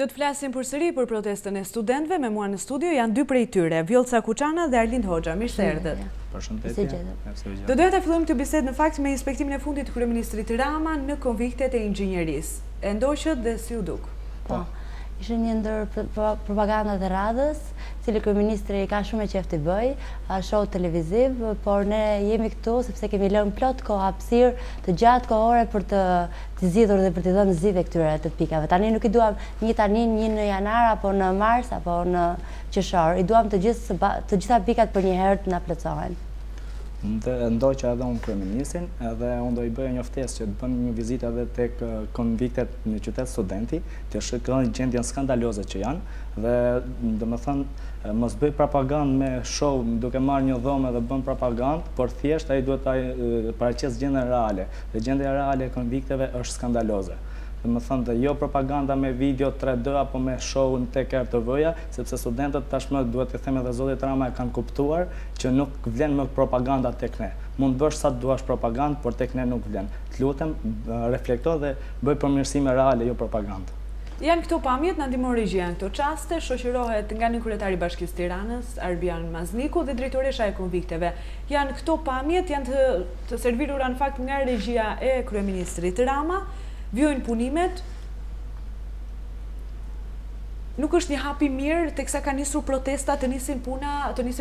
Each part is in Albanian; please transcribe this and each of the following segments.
Do të flasim përsëri për protestën e studentëve. Me mua në studio janë dy prej tyre, Vjollca Kucana dhe Arlind Hoxha. Mirë se erdhët. Përshëndetje. Do doja ta fillojmë këtë bisedë në fakt me inspektimin e fundit të Kryeministrit Rama në konviktet e inxhinierisë. E ndoqët dhe si u duk? Po. Ishte një ndër propagandat e radhës, cili kryeministri ka shumë e qejf të bëj, show televiziv, por ne jemi këtu sepse kemi lënë plot kohë hapësirë të gjatë kohore për të zgjidhur dhe për të dhënë zgjidhje këtyre të pikave. Tani nuk i duam një tani, një në janar apo në mars apo në qershor. I duam të gjitha pikat për një herë të na plotësohen. Ndoqa edhe unë kryeministrin, edhe unë do i bëja një ftesë që të bën një vizitë edhe tek konviktet në qytet Studenti, të shikojnë gjendjen skandaloze që janë, dhe domethënë mos bëj propagandë me show duke marrë një dhomë dhe bën propagandë, por thjesht ai duhet ta paraqes gjendjen reale. Dhe gjendja reale e konvikteve është skandaloze. Domethënë dhe jo propaganda me video 3D apo me show në tek RTV-ja, sepse studentët tashmë duhet të them edhe zotit Rama e kanë kuptuar që nuk vlen më propaganda tek ne. Mund bësh sa të duash propagandë, por tek ne nuk vlen. Të lutem, reflekto dhe bëj përmirësime reale, jo propagandë. Janë këto pamjet, na ndihmon regjia në këto çaste, shoqërohet nga një kryetari i Bashkisë Tiranës, Arbian Mazniku dhe drejtoresha e konvikteve. Janë këto pamjet, janë të servirura në fakt nga regjia e kryeministrit Rama. Vjojnë punimet, nuk është një hap i mirë teksa ka nisur protesta të nisin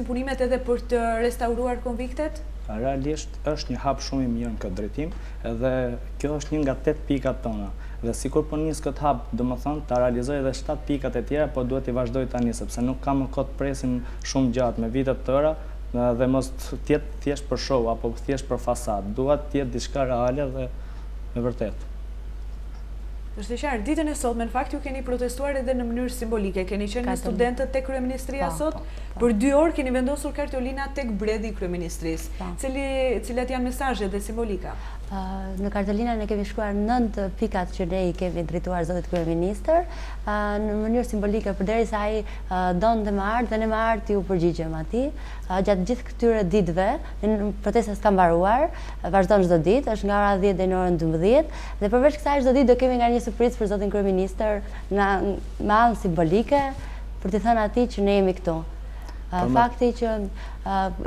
punimet edhe për të restauruar konviktet? Realisht është një hap shumë i mirë në këtë drejtim, edhe kjo është një nga 8 pikat tona. Dhe sikur po nis këtë hap, domethënë ta realizoj edhe 7 pikat e tjera, po duhet i vazhdoj tani sepse nuk kam më kohë të presim shumë gjatë me vite të tëra dhe mos të jetë thjesht për show apo thjesht për fasadë. Duhet të jetë diçka reale dhe me vërtet. Është qartë, ditën e sotme, në fakt ju keni protestuar edhe në mënyrë simbolike. Keni qenë me studentët tek kryeministria sot, për 2 orë keni vendosur Kartolina tek bredi i kryeministrisë. Cilat janë mesazhet dhe simbolika? Në Kartolina ne kemi shkruar 9 pikat që ne i kemi drejtuar zotit kryeministër, në mënyrë simbolike përderisa ai donte më ardh dhe ne më ardh ju përgjigjem atij. Gjatë gjithë këtyre ditëve, protesta s'ka mbaruar, vazhdon çdo ditë, është nga ora 10 deri në orën 12 dhe përveç kësaj çdo ditë do kemi nga një surprizë për zotin kryeministër me anë simbolike për t'i thënë atij që ne jemi këtu. Fakti që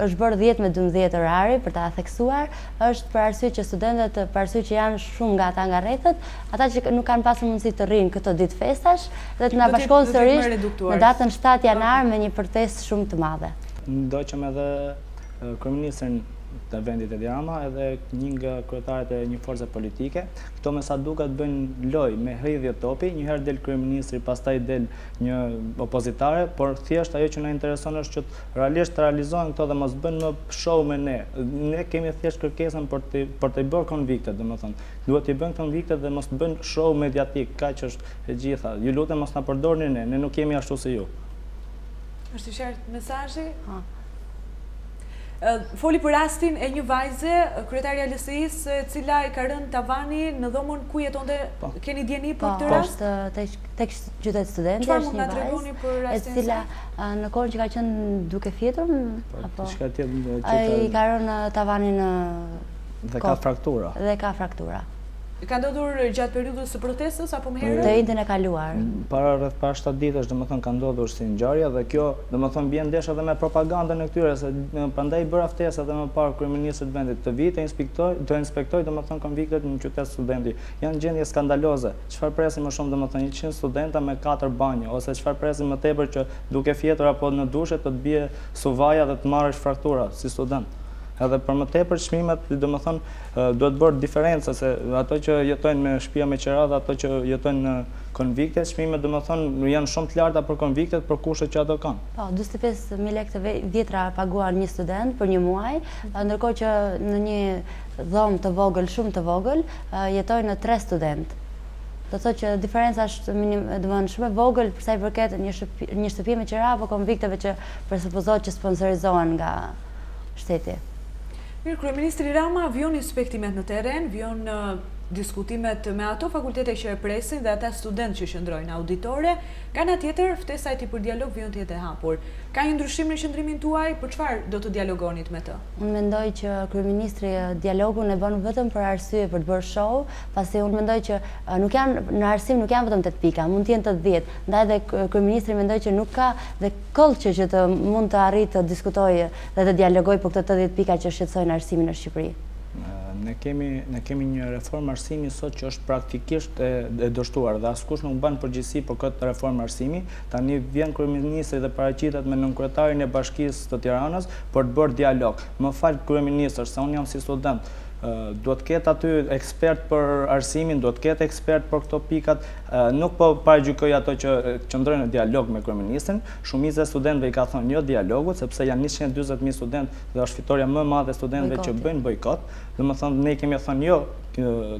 është bërë 10 me 12 orari për ta theksuar, është për arsye që studentët, për arsye që janë shumë nga ata nga rrethet, ata që nuk kanë pasur mundësi të rrinë këto ditë festash, dhe të na bashkohen sërish në datën 7 janar me një protestë shumë të madhe. Ndoqëm edhe kryeministrin të vendit e Rama edhe një nga kryetarët e një force politike. Këto me sa duket bëjnë loj me hridhje topi, njëherë del kryeministri, pastaj del një opozitare, por thjesht ajo që na intereson është që realisht të realizohen këto dhe mos bëjnë më show me ne. Ne kemi thjesht kërkesën për të bërë konviktet, domethënë. Duhet t'i bëjnë konviktet dhe mos bëjnë show mediatik, kaq është e gjitha. Ju lutem mos na përdorni ne nuk jemi ashtu si ju. Është i qartë mesazhi? Foli për rastin e një vajze, kryetarja e LSI-s, e cila e ka rënë tavani në dhomën ku jetonte. Keni dieni për këtë rast? Po, tek qytet Studente është një vajzë, e cila në kohën që ka qenë duke fjetur, apo ai ka rënë tavanin dhe ka fraktura. Dhe ka fraktura. Ka ndodhur gjatë periudhës së protestës apo më herët? Të njëjtën e kaluar. Rreth para 7 ditësh, domethënë ka ndodhur si ngjarje dhe kjo, domethënë bie ndesh edhe me propagandën e këtyre, se prandaj bëra ftesë edhe më parë kryeministrit të vendit të vitë të inspektoj domethënë konviktet në qytet Studenti. Janë gjendje skandaloze. Çfarë presim më shumë domethënë 100 studenta me 4 banjë, ose çfarë presim më tepër që duke fjetur apo në dushe të bie suvaja dhe të marrësh fraktura si student. Edhe për më tepër çmimet, domethënë duhet bërë diferenca se ato që jetojnë me shtëpia me qira dhe ato që jetojnë në konvikte, çmimet domethënë janë shumë të larta për konviktet për kushtet që ato kanë. Po, 45.000 lekë të vjetra paguan një student për një muaj, ndërkohë që në një dhomë të vogël, shumë të vogël, jetojnë 3 student. Do thotë që diferenca është shumë e vogël për sa i përket një shtëpie me qira apo konvikteve që presupozohet që sponsorizohen nga shteti. Mirë, kryeministri Rama vjon inspektimet në terren, vjon diskutimet me ato fakultete që e presin dhe ata student që shëndrojnë auditore, nga ana tjetër ftesa e tij për dialog vjen të jetë e hapur. Ka një ndryshim në qëndrimin tuaj, për çfarë do të dialogonit me të? Unë mendoj që kryeministri dialogun e bën vetëm për arsye për të bërë show, pasi unë mendoj që në arsim nuk janë vetëm 8 pika, mund të jenë të 10. Ndaj edhe kryeministri mendoj që nuk ka dhe këllçe që të mund të arrijë të diskutojë dhe të dialogojë për këto 80 pika që shqetësojnë arsimin në Shqipëri. Ne kemi një reformë arsimi sot që është praktikisht e dështuar dhe askush nuk ban përgjegjësi për këtë reformë arsimi. Tani vjen kryeministri dhe paraqitet me nënkryetarin e Bashkisë të Tiranës për të bërë dialog. Më fal kryeministër, se unë jam si student. Duhet ketë aty ekspert për arsimin, duhet ketë ekspert për këto pikat, nuk po paragjykoj ato që qëndrojnë në dialog me kryeministrin. Shumica e studentëve i ka thënë jo dialogut, sepse janë 140.000 studentë dhe është fitoria më e madhe e studentëve që bëjnë bojkot. Domethënë ne kemi thënë jo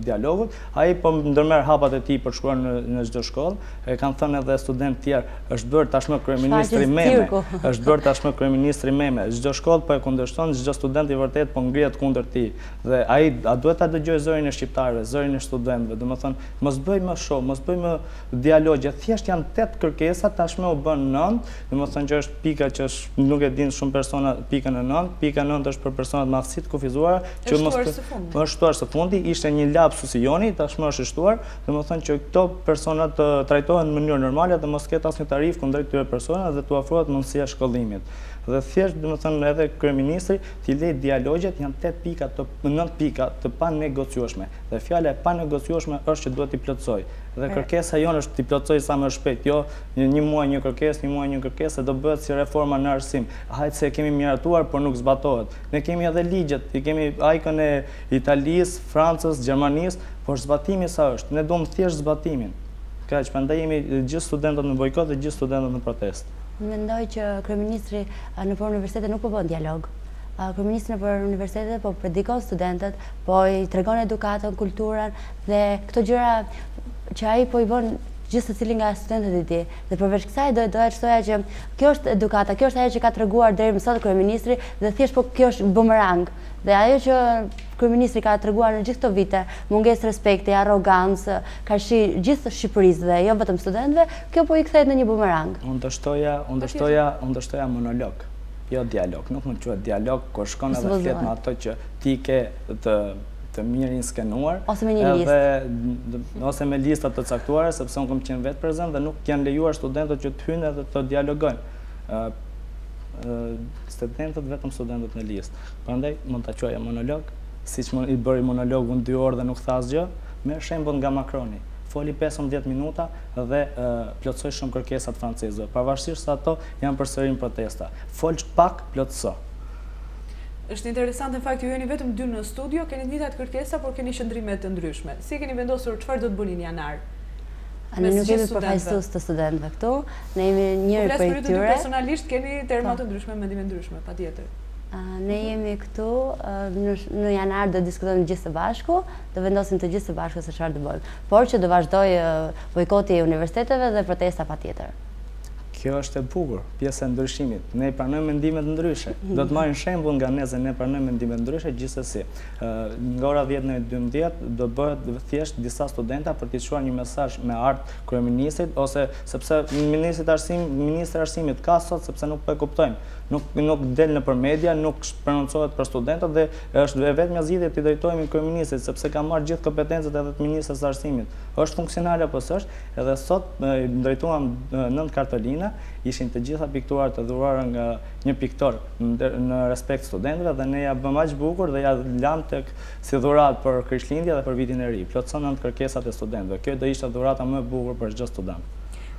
dialogut, ai po ndërmerr hapat e tij për shkuar në çdo shkollë. E kanë thënë edhe studentë tjerë, është bërë tashmë kryeministri meme. Është bërë tashmë kryeministri meme. Çdo shkollë po e kundërshton, çdo student i vërtet po ngrihet kundër tij. Dhe ai duhet ta dëgjojë zërin e shqiptarëve, zërin e studentëve. Domethënë mos bëjmë show, mos bëjmë dialogje. Thjesht janë 8 kërkesa, tashmë u bën 9. Domethënë që është pika që nuk e din shumë persona pikën e 9. Pika 9 është për personat me aftësi të kufizuara që mos është shtuar së fundi. Ishte një lapsus i joni, tashmë është shtuar, domethënë që këto persona të trajtohen në mënyrë normale dhe mos ketë asnjë tarif kundrejt këtyre personave dhe t'u ofrohet mundësia e shkollimit. Dhe thjesht domethënë edhe kryeministri t'i lejë dialogjet, janë 8 pika të 9 pika të panegociueshme. Dhe fjala e panegociueshme është që duhet t'i plotësoj. Dhe kërkesa jonë është t'i plotësoj sa më shpejt, jo një muaj një kërkesë, një muaj një kërkesë, do bëhet si reforma në arsim. Hajtë se kemi miratuar, por nuk zbatohet. Ne kemi edhe ligjet, i kemi ajkën e Italisë, Francës, Gjermanisë, por zbatimi sa është? Ne duam thjesht zbatimin. Kaq, prandaj jemi gjithë studentët në bojkot dhe gjithë studentët në protestë. Mendoj që kryeministri nëpër universitete nuk po bën dialog. Kryeministri nëpër universitete po predikon studentët, po i tregon edukatën, kulturën dhe këto gjëra që ai po i bën gjithë secili nga studentët e tij. Dhe përveç kësaj do të shtoja që kjo është edukata, kjo është ajo që ka treguar deri më sot kryeministri dhe thjesht po kjo është bumerang. Dhe ajo që kryeministri ka treguar në gjithë këto vite, mungesë respekti, arrogancë, ka gjithë Shqipërisë dhe jo vetëm studentëve, kjo po i kthehet në një bumerang. Unë dështoja monolog, jo dialog. Nuk mund të quhet dialog kur shkon edhe flet me ato që ti ke të mirin skenuar, ose me një listë, ose me lista të caktuara, sepse unë kam qenë vetë prezent dhe nuk janë lejuar studentët që të hyjnë edhe të dialogojnë. Studentët vetëm studentët në listë. Prandaj mund ta quaja monolog, siç i bëri monologun 2 orë dhe nuk tha asgjë, me shembull nga Macroni. Foli 15 minuta dhe plotësoi shumë kërkesat francezëve, pavarësisht se ato janë përsëri protesta. Fol pak, plotëso. Është interesante në fakt ju jeni vetëm 2 në studio, keni të njëjtat kërkesa, por keni qëndrime të ndryshme. Si keni vendosur çfarë do të bëni në janar? Ne nuk jemi përfaqësues të studentëve këtu, ne jemi njëri prej tyre. Personalisht keni terma të ndryshme, mendime ndryshme, patjetër. Ne jemi këtu, në janar do diskutojmë gjithë së bashku, do vendosim të gjithë së bashku se çfarë do bëjmë. Por që do vazhdoj bojkoti i universiteteve dhe protesta patjetër. Kjo është e bukur, pjesë e ndryshimit. Ne pranojmë mendime të ndryshe. Do të marrim shembull nga ne se ne pranojmë mendime të ndryshe gjithsesi. Nga ora 10 në 12 do bëhet thjesht disa studenta për t'i çuar një mesazh me art kryeministrit ose sepse ministri arsimit ka sot sepse nuk po e kuptojmë. Nuk del nëpër media, nuk prononcohet për studentët dhe është vetëm zgjidhje t'i drejtohemi kryeministrit sepse ka marrë gjithë kompetencat edhe të ministrit të arsimit. Është funksionar apo s'është? Edhe sot drejtuam nën Kartolina, ishin të gjitha piktuar të dhuruara nga një piktor në respekt studentëve dhe ne ja bëm aq bukur dhe ja lam tek si dhuratë për Krishtlindje dhe për vitin e ri. Plotson nën kërkesat e studentëve. Kjo do ishte dhurata më e bukur për çdo student.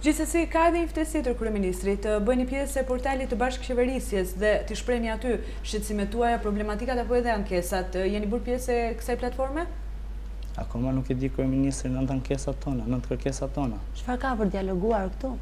Gjithsesi, ka edhe një ftesë tjetër kryeministrit, të bëni pjesë e portalit të bashkëqeverisjes dhe të shprehni aty shqetësimet tuaja, problematikat apo edhe ankesat. Jeni bërë pjesë e kësaj platforme? Akoma nuk e di kryeministri në ankesat tona, në kërkesat tona. Çfarë ka për dialoguar këtu?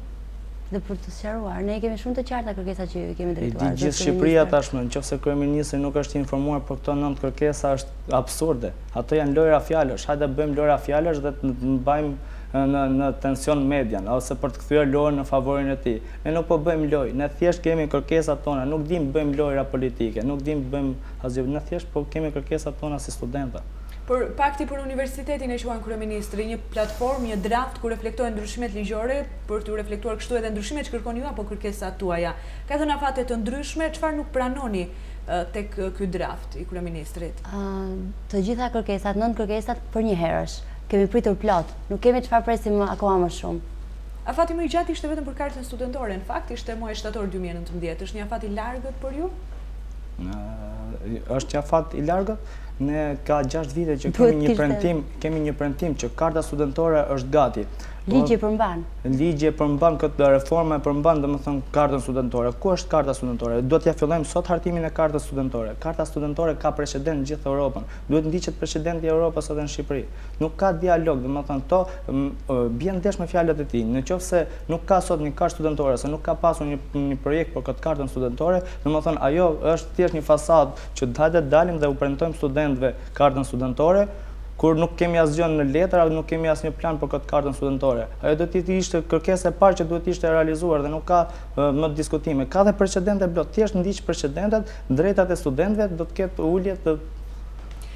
Dhe për të sqaruar, ne kemi shumë të qarta kërkesa që kemi drejtuar. Gjithë Shqipëria tashmë, nëse kryeministri nuk është informuar për këto 9 kërkesa, është absurde. Ato janë lojra fjalësh, hajde bëjmë lojra fjalësh dhe të mbajmë në tension median, ose për të kthyer lojën në favorin e tij. Ne nuk po bëjmë lojë, ne thjesht kemi kërkesat tona, nuk dim bëjmë lojra politike, nuk dim bëjmë asgjë, ne thjesht po kemi kërkesat tona si studentë. Por pakti për universitetin e quajnë kryeministri, një platformë, një draft ku reflektojnë ndryshimet ligjore për të reflektuar kështu edhe ndryshimet që kërkoni ju apo kërkesat tuaja. Ka dhëna fate të ndryshme, çfarë nuk pranoni tek ky draft i kryeministrit? Të gjitha kërkesat, 9 kërkesat për një herësh. Kemi pritur plot, nuk kemi çfarë presim akoma më shumë. Afati më i gjatë ishte vetëm për kartën studentore, në fakt ishte muaji shtator 2019, është një afat i largët për ju? Është një afat i largët. Ne ka 6 vite që kemi një premtim që karta studentore është gati. Ligji përmban. Ligji përmban këtë reforma, përmban domethënë kartën studentore. Ku është karta studentore? Duhet t'ia fillojmë sot hartimin e kartës studentore. Karta studentore ka precedent në gjithë Europën. Duhet ndiqet precedenti i Europës edhe në Shqipëri. Nuk ka dialog, domethënë to bien ndesh me fjalët e tij. Nëse nuk ka sot një kartë studentore, se nuk ka pasur një projekt për këtë kartën studentore, domethënë ajo është thjesht një fasadë që hajde dalim dhe u premtojmë studentëve kartën studentore, kur nuk kemi asgjë në letër, nuk kemi asnjë plan për këtë kartën studentore. Ajo do të ishte kërkesa e parë që duhet ishte realizuar dhe nuk ka më diskutime. Ka dhe precedente blot, thjesht ndiq precedentet, drejtat e studentëve do të ketë ulje të.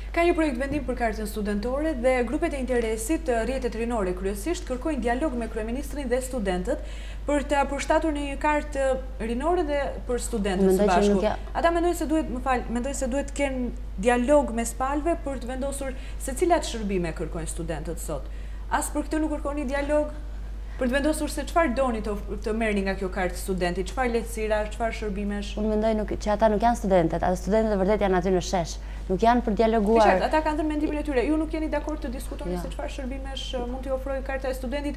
Ka një projekt vendim për kartën studentore dhe grupet e interesit, rrjetet rinore kryesisht, kërkojnë dialog me Kryeministrin dhe studentët për të përshtatur në një kartë rinore dhe për studentët së bashku. Ata mendojnë se duhet të kenë dialog mes palëve për të vendosur se cilat shërbime kërkojnë studentët sot. As për këtë nuk kërkoni dialog? Për të vendosur se çfarë doni të merrni nga kjo kartë studenti, çfarë lehtësira, çfarë shërbimesh? Unë mendoj që ata nuk janë studentet, ata studentët e vërtet janë aty në shesh. Nuk janë për dialoguar. Qartë, ata kanë dhënë mendimin e tyre. Ju nuk jeni dakord të diskutoni se çfarë shërbimesh mund t'i ofrojë karta e studentit?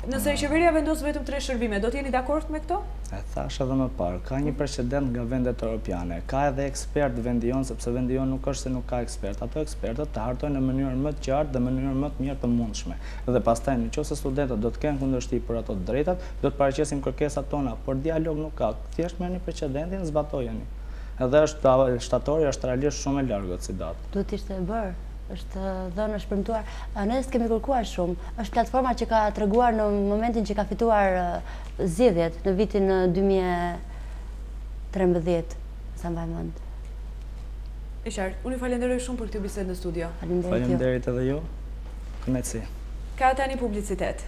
Nëse qeveria vendos vetëm 3 shërbime, do t'jeni dakord me këto? E thash edhe më parë, ka një precedent nga vendet europiane, ka edhe ekspert vendi jon, sepse vendi jon nuk është se nuk ka ekspert. Ato ekspertët të hartojnë në mënyrën më të qartë dhe mënyrën më të mirë të mundshme. Dhe pastaj nëse studentët do të kenë kundërshtim për ato të drejtat, do të paraqesim kërkesat tona, por dialog nuk ka. Thjesht merrni precedentin, zbatojeni. Edhe shtatori është realisht shumë e largët si datë. Duhet ishte e bërë. Është dhënë, është premtuar. Ne s'kemi kërkuar shumë. Është platforma që ka treguar në momentin që ka fituar zgjedhjet në vitin 2013, sa mbaj mend. E qartë. Unë ju falenderoj shumë për këtë bisedë në studio. Faleminderit edhe ju. Kënaqësi. Ka tani publicitet.